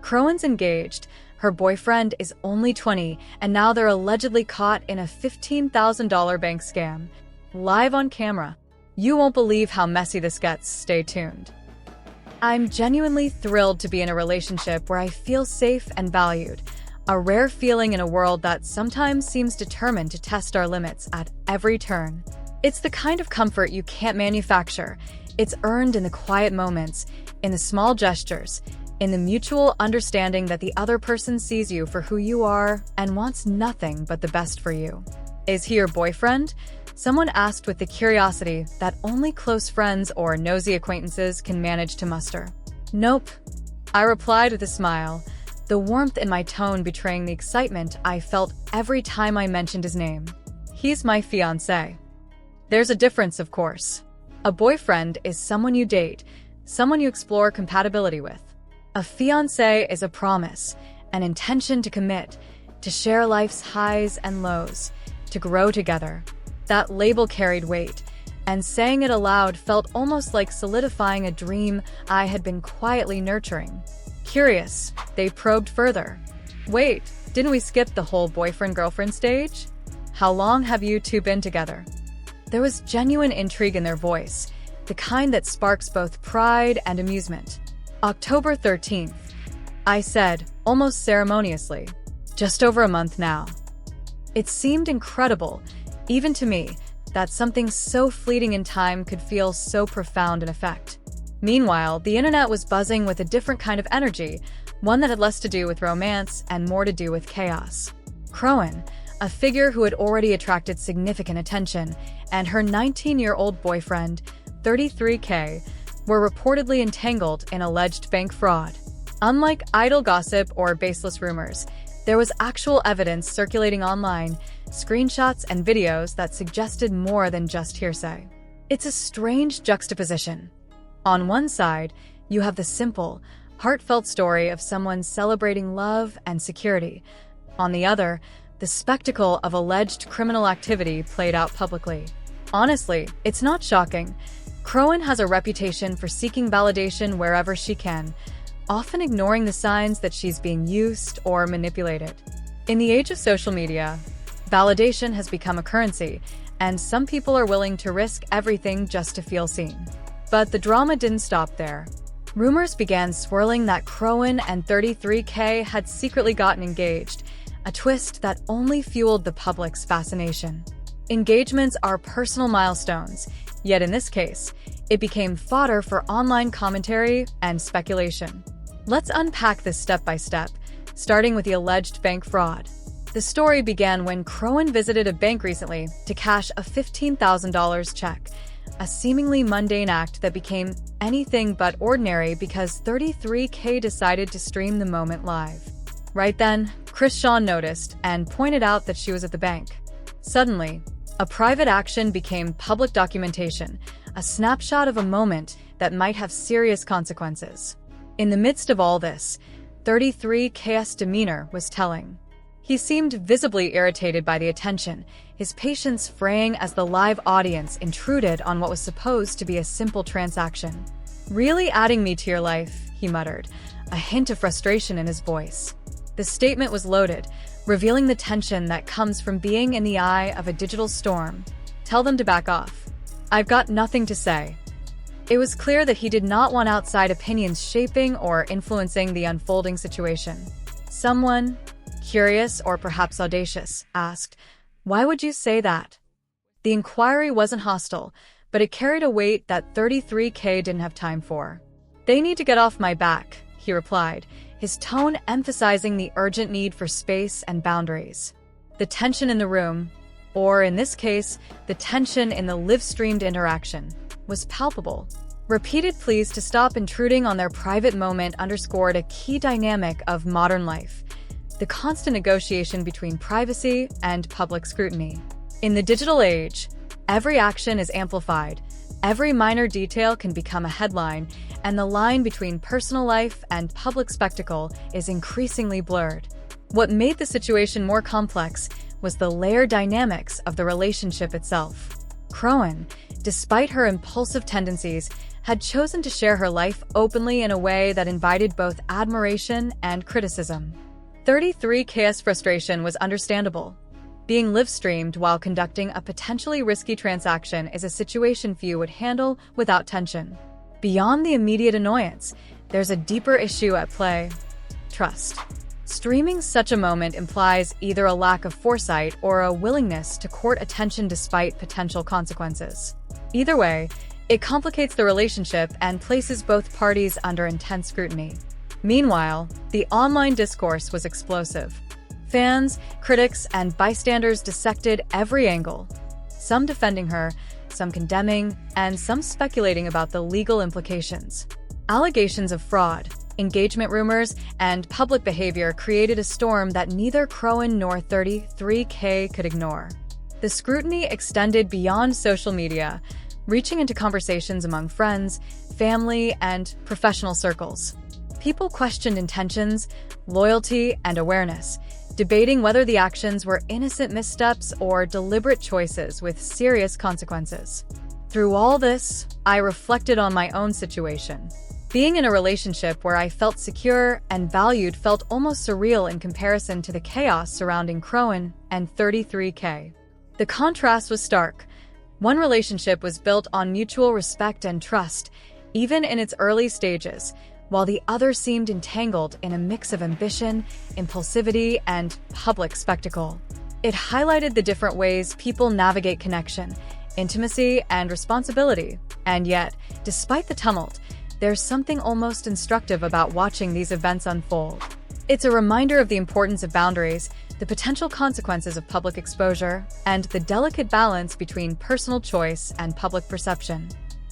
Crowan's engaged. Her boyfriend is only 20, and now they're allegedly caught in a $15,000 bank scam. Live on camera. You won't believe how messy this gets. Stay tuned. I'm genuinely thrilled to be in a relationship where I feel safe and valued. A rare feeling in a world that sometimes seems determined to test our limits at every turn. It's the kind of comfort you can't manufacture. It's earned in the quiet moments, in the small gestures, in the mutual understanding that the other person sees you for who you are and wants nothing but the best for you. Is he your boyfriend? Someone asked with the curiosity that only close friends or nosy acquaintances can manage to muster. Nope, I replied with a smile, the warmth in my tone betraying the excitement I felt every time I mentioned his name. He's my fiancé. There's a difference, of course. A boyfriend is someone you date, someone you explore compatibility with. A fiancé is a promise, an intention to commit, to share life's highs and lows, to grow together. That label carried weight, and saying it aloud felt almost like solidifying a dream I had been quietly nurturing. Curious, they probed further. Wait, didn't we skip the whole boyfriend-girlfriend stage? How long have you two been together? There was genuine intrigue in their voice, the kind that sparks both pride and amusement. October 13th, I said, almost ceremoniously. Just over a month now. It seemed incredible, even to me, that something so fleeting in time could feel so profound in effect. Meanwhile, the internet was buzzing with a different kind of energy, one that had less to do with romance and more to do with chaos. Crowan, a figure who had already attracted significant attention, and her 19-year-old boyfriend, 33K, were reportedly entangled in alleged bank fraud. Unlike idle gossip or baseless rumors, there was actual evidence circulating online, screenshots and videos that suggested more than just hearsay. It's a strange juxtaposition. On one side, you have the simple, heartfelt story of someone celebrating love and security. On the other, the spectacle of alleged criminal activity played out publicly. Honestly, it's not shocking. Crowan has a reputation for seeking validation wherever she can, often ignoring the signs that she's being used or manipulated. In the age of social media, validation has become a currency, and some people are willing to risk everything just to feel seen. But the drama didn't stop there. Rumors began swirling that Crowan and 33K had secretly gotten engaged, a twist that only fueled the public's fascination. Engagements are personal milestones, yet in this case, it became fodder for online commentary and speculation. Let's unpack this step by step, starting with the alleged bank fraud. The story began when Crowan visited a bank recently to cash a $15,000 check, a seemingly mundane act that became anything but ordinary because 33K decided to stream the moment live. Right then, Chrisean noticed and pointed out that she was at the bank. Suddenly, a private action became public documentation, a snapshot of a moment that might have serious consequences. In the midst of all this, 33K's demeanor was telling. He seemed visibly irritated by the attention, his patience fraying as the live audience intruded on what was supposed to be a simple transaction. "Really adding me to your life," he muttered, a hint of frustration in his voice. The statement was loaded, revealing the tension that comes from being in the eye of a digital storm. "Tell them to back off. I've got nothing to say." It was clear that he did not want outside opinions shaping or influencing the unfolding situation. Someone, curious or perhaps audacious, asked, "Why would you say that?" The inquiry wasn't hostile, but it carried a weight that 33K didn't have time for. "They need to get off my back," he replied, his tone emphasizing the urgent need for space and boundaries. The tension in the room, or in this case, the tension in the live-streamed interaction, was palpable. Repeated pleas to stop intruding on their private moment underscored a key dynamic of modern life: the constant negotiation between privacy and public scrutiny. In the digital age, every action is amplified, every minor detail can become a headline, and the line between personal life and public spectacle is increasingly blurred. What made the situation more complex was the layered dynamics of the relationship itself. Crowan, despite her impulsive tendencies, had chosen to share her life openly in a way that invited both admiration and criticism. 33K's frustration was understandable. Being live-streamed while conducting a potentially risky transaction is a situation few would handle without tension. Beyond the immediate annoyance, there's a deeper issue at play: trust. Streaming such a moment implies either a lack of foresight or a willingness to court attention despite potential consequences. Either way, it complicates the relationship and places both parties under intense scrutiny. Meanwhile, the online discourse was explosive. Fans, critics, and bystanders dissected every angle, some defending her, some condemning, and some speculating about the legal implications. Allegations of fraud, engagement rumors, and public behavior created a storm that neither Chrisean nor 33K could ignore. The scrutiny extended beyond social media, reaching into conversations among friends, family, and professional circles. People questioned intentions, loyalty, and awareness, debating whether the actions were innocent missteps or deliberate choices with serious consequences. Through all this, I reflected on my own situation. Being in a relationship where I felt secure and valued felt almost surreal in comparison to the chaos surrounding Chrisean and 33K. The contrast was stark. One relationship was built on mutual respect and trust, even in its early stages, while the other seemed entangled in a mix of ambition, impulsivity, and public spectacle. It highlighted the different ways people navigate connection, intimacy, and responsibility. And yet, despite the tumult, there's something almost instructive about watching these events unfold. It's a reminder of the importance of boundaries, the potential consequences of public exposure, and the delicate balance between personal choice and public perception.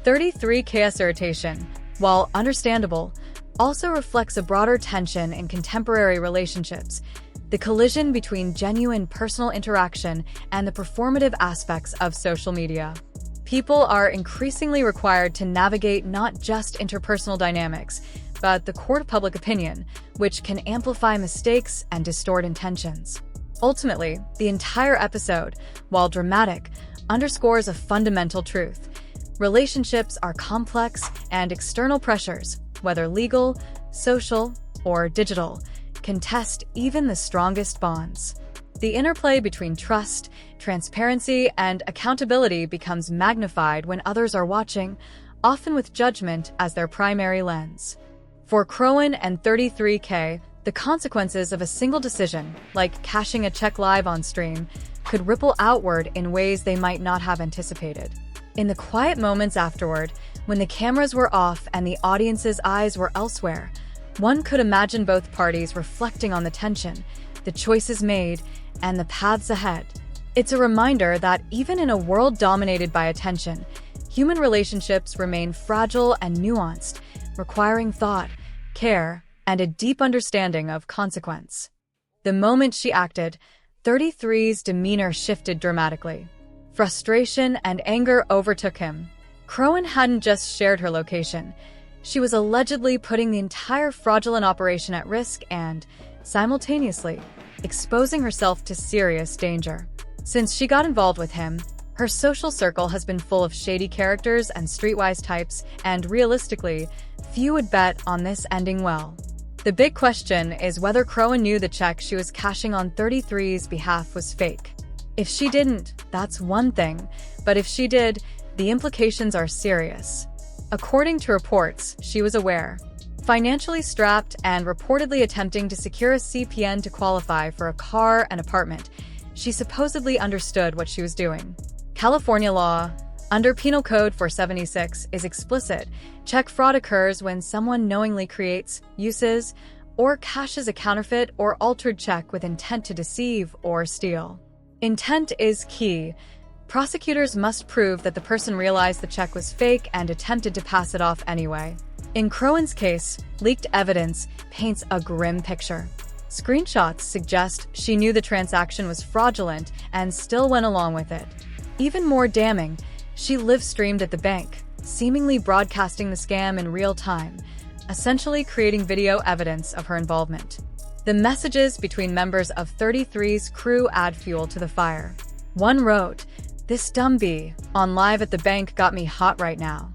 33K's irritation, while understandable, also reflects a broader tension in contemporary relationships: the collision between genuine personal interaction and the performative aspects of social media. People are increasingly required to navigate not just interpersonal dynamics, but the court of public opinion, which can amplify mistakes and distort intentions. Ultimately, the entire episode, while dramatic, underscores a fundamental truth. Relationships are complex, and external pressures, whether legal, social, or digital, can test even the strongest bonds. The interplay between trust, transparency, and accountability becomes magnified when others are watching, often with judgment as their primary lens. For Chrisean and 33K, the consequences of a single decision, like cashing a check live on stream, could ripple outward in ways they might not have anticipated. In the quiet moments afterward, when the cameras were off and the audience's eyes were elsewhere, one could imagine both parties reflecting on the tension, the choices made, and the paths ahead. It's a reminder that even in a world dominated by attention, human relationships remain fragile and nuanced, requiring thought, care, and a deep understanding of consequence. The moment she acted, 33's demeanor shifted dramatically. Frustration and anger overtook him. Chrisean hadn't just shared her location. She was allegedly putting the entire fraudulent operation at risk and, simultaneously, exposing herself to serious danger. Since she got involved with him, her social circle has been full of shady characters and streetwise types, and realistically, few would bet on this ending well. The big question is whether Chrisean knew the check she was cashing on 33's behalf was fake. If she didn't, that's one thing, but if she did, the implications are serious. According to reports, she was aware. Financially strapped and reportedly attempting to secure a CPN to qualify for a car and apartment, she supposedly understood what she was doing. California law, under Penal Code 476, is explicit. Check fraud occurs when someone knowingly creates, uses, or cashes a counterfeit or altered check with intent to deceive or steal. Intent is key. Prosecutors must prove that the person realized the check was fake and attempted to pass it off anyway. In Chrisean's case, leaked evidence paints a grim picture. Screenshots suggest she knew the transaction was fraudulent and still went along with it. Even more damning, she live-streamed at the bank, seemingly broadcasting the scam in real time, essentially creating video evidence of her involvement. The messages between members of 33's crew add fuel to the fire. One wrote, "This dumb bee on live at the bank got me hot right now."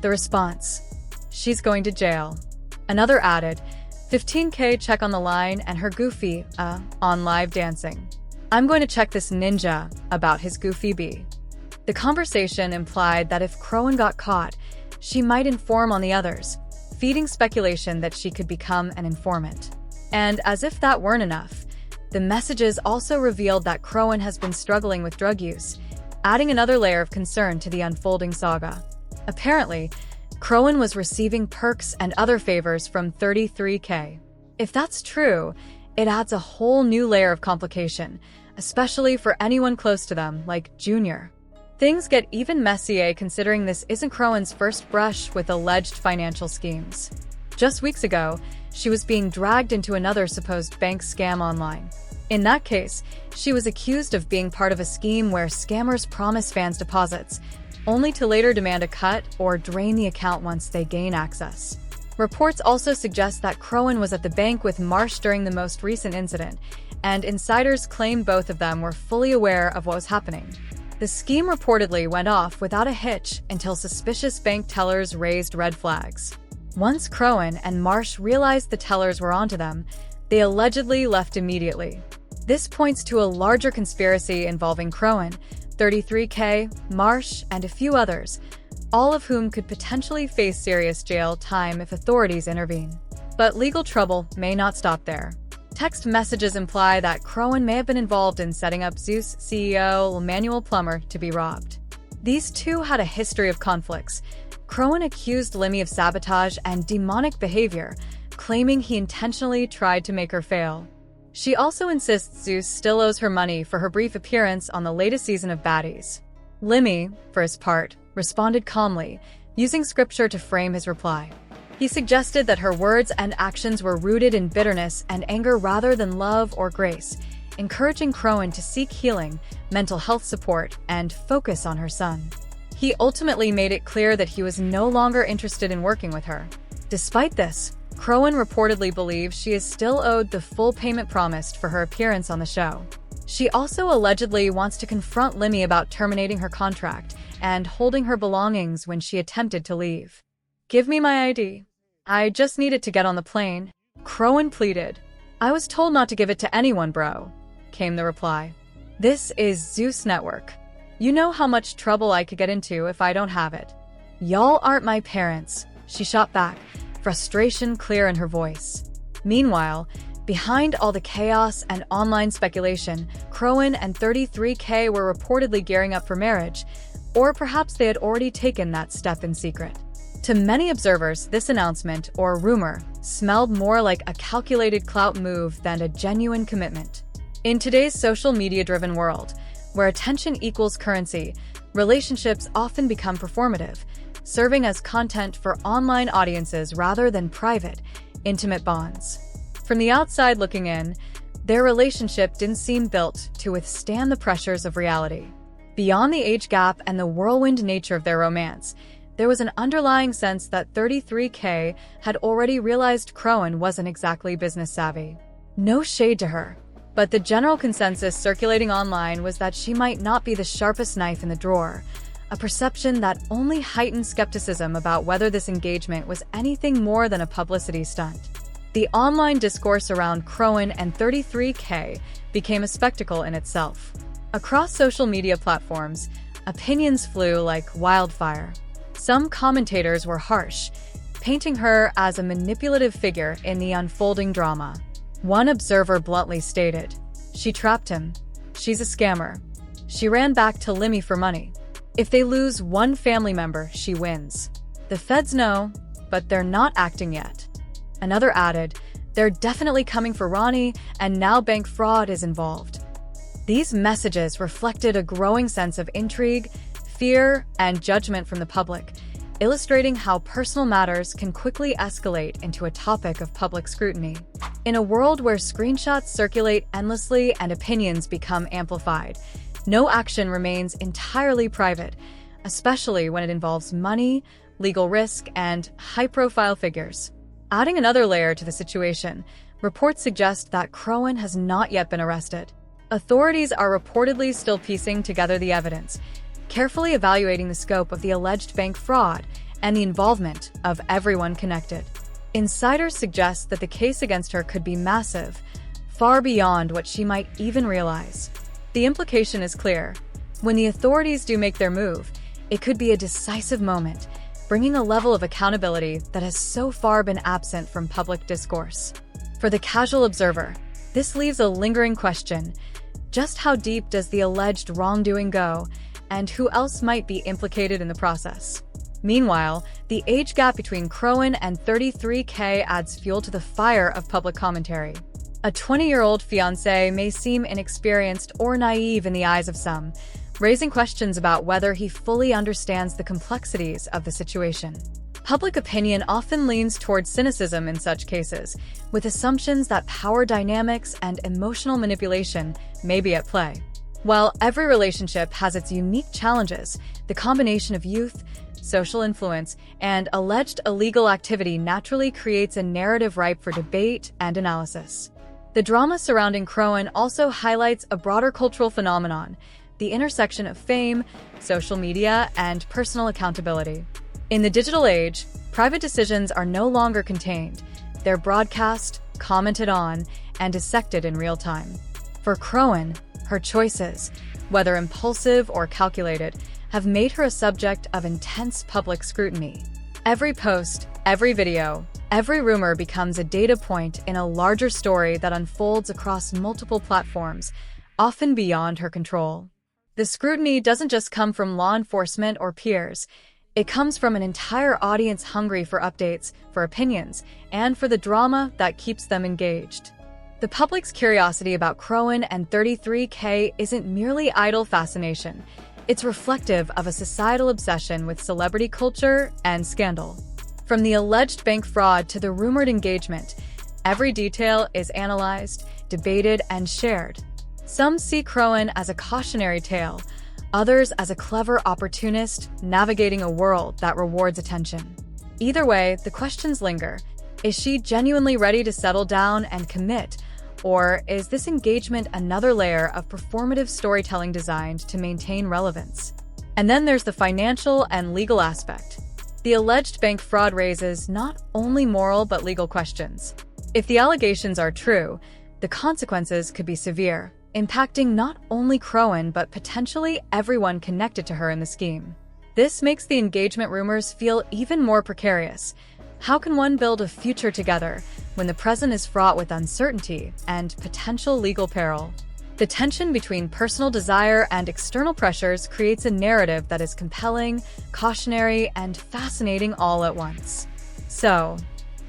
The response: she's going to jail. Another added, $15K check on the line and her goofy, on live dancing. I'm going to check this ninja about his goofy bee. The conversation implied that if Crowan got caught, she might inform on the others, feeding speculation that she could become an informant. And as if that weren't enough, the messages also revealed that Crowan has been struggling with drug use, adding another layer of concern to the unfolding saga. Apparently, Crowan was receiving perks and other favors from 33K. If that's true, it adds a whole new layer of complication, especially for anyone close to them, like Junior. Things get even messier considering this isn't Crowan's first brush with alleged financial schemes. Just weeks ago, she was being dragged into another supposed bank scam online. In that case, she was accused of being part of a scheme where scammers promise fans deposits, only to later demand a cut or drain the account once they gain access. Reports also suggest that Crowan was at the bank with Marsh during the most recent incident, and insiders claim both of them were fully aware of what was happening. The scheme reportedly went off without a hitch until suspicious bank tellers raised red flags. Once Crowan and Marsh realized the tellers were onto them, they allegedly left immediately. This points to a larger conspiracy involving Crowan, 33K, Marsh, and a few others, all of whom could potentially face serious jail time if authorities intervene. But legal trouble may not stop there. Text messages imply that Crowan may have been involved in setting up Zeus CEO Manuel Plummer to be robbed. These two had a history of conflicts. Crowan accused Limmy of sabotage and demonic behavior, claiming he intentionally tried to make her fail. She also insists Zeus still owes her money for her brief appearance on the latest season of Baddies. Limmy, for his part, responded calmly, using scripture to frame his reply. He suggested that her words and actions were rooted in bitterness and anger rather than love or grace, encouraging Crowan to seek healing, mental health support, and focus on her son. He ultimately made it clear that he was no longer interested in working with her. Despite this, Crowan reportedly believes she is still owed the full payment promised for her appearance on the show. She also allegedly wants to confront Limmy about terminating her contract and holding her belongings when she attempted to leave. "Give me my ID. I just need it to get on the plane," Crowan pleaded. "I was told not to give it to anyone, bro," came the reply. "This is Zeus Network. You know how much trouble I could get into if I don't have it." "Y'all aren't my parents," she shot back, frustration clear in her voice. Meanwhile, behind all the chaos and online speculation, Crowan and 33K were reportedly gearing up for marriage, or perhaps they had already taken that step in secret. To many observers, this announcement, or rumor, smelled more like a calculated clout move than a genuine commitment. In today's social media-driven world, where attention equals currency, relationships often become performative, serving as content for online audiences rather than private, intimate bonds. From the outside looking in, their relationship didn't seem built to withstand the pressures of reality. Beyond the age gap and the whirlwind nature of their romance, there was an underlying sense that 33K had already realized Crowan wasn't exactly business savvy. No shade to her, but the general consensus circulating online was that she might not be the sharpest knife in the drawer, a perception that only heightened skepticism about whether this engagement was anything more than a publicity stunt. The online discourse around Crowan and 33K became a spectacle in itself. Across social media platforms, opinions flew like wildfire. Some commentators were harsh, painting her as a manipulative figure in the unfolding drama. One observer bluntly stated, "She trapped him. She's a scammer. She ran back to Limmy for money. If they lose one family member, she wins. The feds know, but they're not acting yet." Another added, "They're definitely coming for Ronnie, and now bank fraud is involved." These messages reflected a growing sense of intrigue, fear, and judgment from the public, illustrating how personal matters can quickly escalate into a topic of public scrutiny. In a world where screenshots circulate endlessly and opinions become amplified, no action remains entirely private, especially when it involves money, legal risk, and high-profile figures. Adding another layer to the situation, reports suggest that Crowan has not yet been arrested. Authorities are reportedly still piecing together the evidence, carefully evaluating the scope of the alleged bank fraud and the involvement of everyone connected. Insiders suggest that the case against her could be massive, far beyond what she might even realize. The implication is clear. When the authorities do make their move, it could be a decisive moment, bringing a level of accountability that has so far been absent from public discourse. For the casual observer, this leaves a lingering question. Just how deep does the alleged wrongdoing go, and who else might be implicated in the process? Meanwhile, the age gap between Chrisean and 33K adds fuel to the fire of public commentary. A 20-year-old fiancé may seem inexperienced or naive in the eyes of some, raising questions about whether he fully understands the complexities of the situation. Public opinion often leans towards cynicism in such cases, with assumptions that power dynamics and emotional manipulation may be at play. While every relationship has its unique challenges, the combination of youth, social influence, and alleged illegal activity naturally creates a narrative ripe for debate and analysis. The drama surrounding Chrisean also highlights a broader cultural phenomenon: the intersection of fame, social media, and personal accountability. In the digital age, private decisions are no longer contained. They're broadcast, commented on, and dissected in real time. For Chrisean, her choices, whether impulsive or calculated, have made her a subject of intense public scrutiny. Every post, every video, every rumor becomes a data point in a larger story that unfolds across multiple platforms, often beyond her control. The scrutiny doesn't just come from law enforcement or peers. It comes from an entire audience hungry for updates, for opinions, and for the drama that keeps them engaged. The public's curiosity about Chrisean and 33K isn't merely idle fascination. It's reflective of a societal obsession with celebrity culture and scandal. From the alleged bank fraud to the rumored engagement, every detail is analyzed, debated, and shared. Some see Chrisean as a cautionary tale, others as a clever opportunist navigating a world that rewards attention. Either way, the questions linger. Is she genuinely ready to settle down and commit? Or is this engagement another layer of performative storytelling designed to maintain relevance? And then there's the financial and legal aspect. The alleged bank fraud raises not only moral but legal questions. If the allegations are true, the consequences could be severe, impacting not only Chrisean but potentially everyone connected to her in the scheme. This makes the engagement rumors feel even more precarious. How can one build a future together when the present is fraught with uncertainty and potential legal peril? The tension between personal desire and external pressures creates a narrative that is compelling, cautionary, and fascinating all at once. So,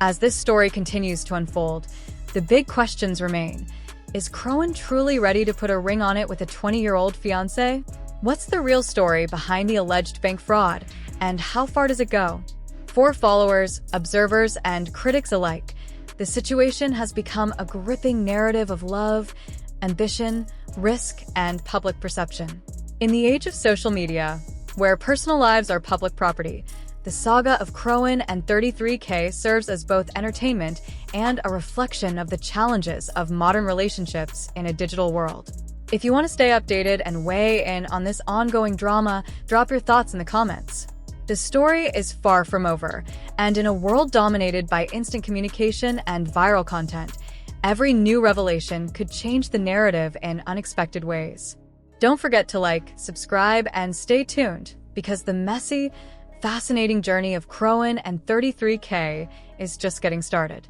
as this story continues to unfold, the big questions remain. Is Chrisean truly ready to put a ring on it with a 20-year-old fiancé? What's the real story behind the alleged bank fraud, and how far does it go? For followers, observers, and critics alike, the situation has become a gripping narrative of love, ambition, risk, and public perception. In the age of social media, where personal lives are public property, the saga of Chrisean and 33K serves as both entertainment and a reflection of the challenges of modern relationships in a digital world. If you want to stay updated and weigh in on this ongoing drama, drop your thoughts in the comments. The story is far from over, and in a world dominated by instant communication and viral content, every new revelation could change the narrative in unexpected ways. Don't forget to like, subscribe, and stay tuned, because the messy, fascinating journey of Chrisean and 33K is just getting started.